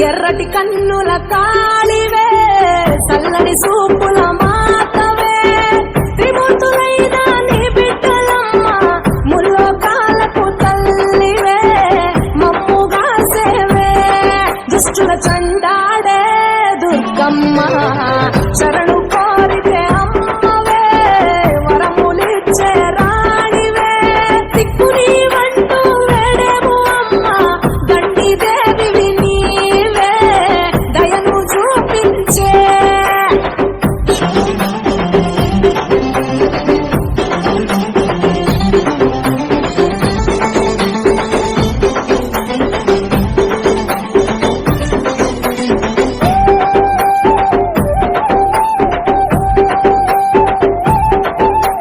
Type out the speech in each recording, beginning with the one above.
ఎర్రటి కన్నుల కాళివే చల్లని సూపుల మాతవే త్రిమూర్తులైన నీ బిడ్డలమ్మ ముల్లోకాలకు తల్లివే మమ్ముగా సేవే దుష్టుల చండాడే దుర్గమ్మ శరణు కోరితే అమ్మవే వరములిచ్చే రాణివే దిక్కుని వంటూ వేడేము అమ్మ గండి దేవివి నీవే దయను చూపించే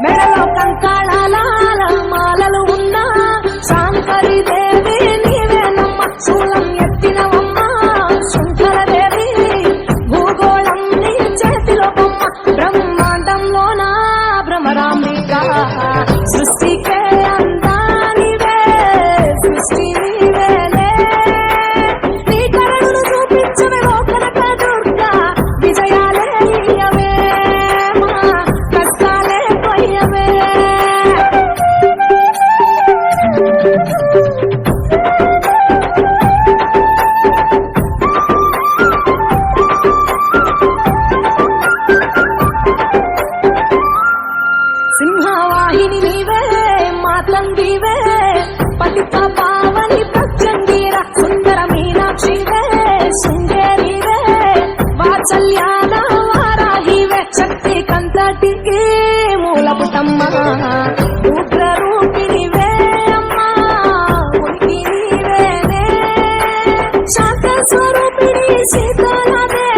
మెడలో కంకాళాల మాలలు ఉన్నా శాంకరి దేవి నీవేనమ్మ శూలం ఎత్తినవమ్మ శంకరదేవి భూగోళం నీ చేతిలో బొమ్మ బ్రహ్మాండంలోన భ్రమరాంబిక సృష్టికే అందానివే సృష్టి నీవేలే నీ కరుణను చూపించవే ఓ కనక దుర్గా విజయాలే ఇయ్యవే మా కష్టాలే కొయ్యవే సింహవాహిని నీవే మాతంగివే పతిత పావని ప్రత్యంగిర సుందర మీనాక్షివే శృంగేరివే వాత్సల్యాల వారాహివే శక్తి కంతటికి మూలపుటమ్మ ఉగ్ర రూపినివే అమ్మా ఉనికి నీవేనే శాంత స్వరూపిణి సీతారాదే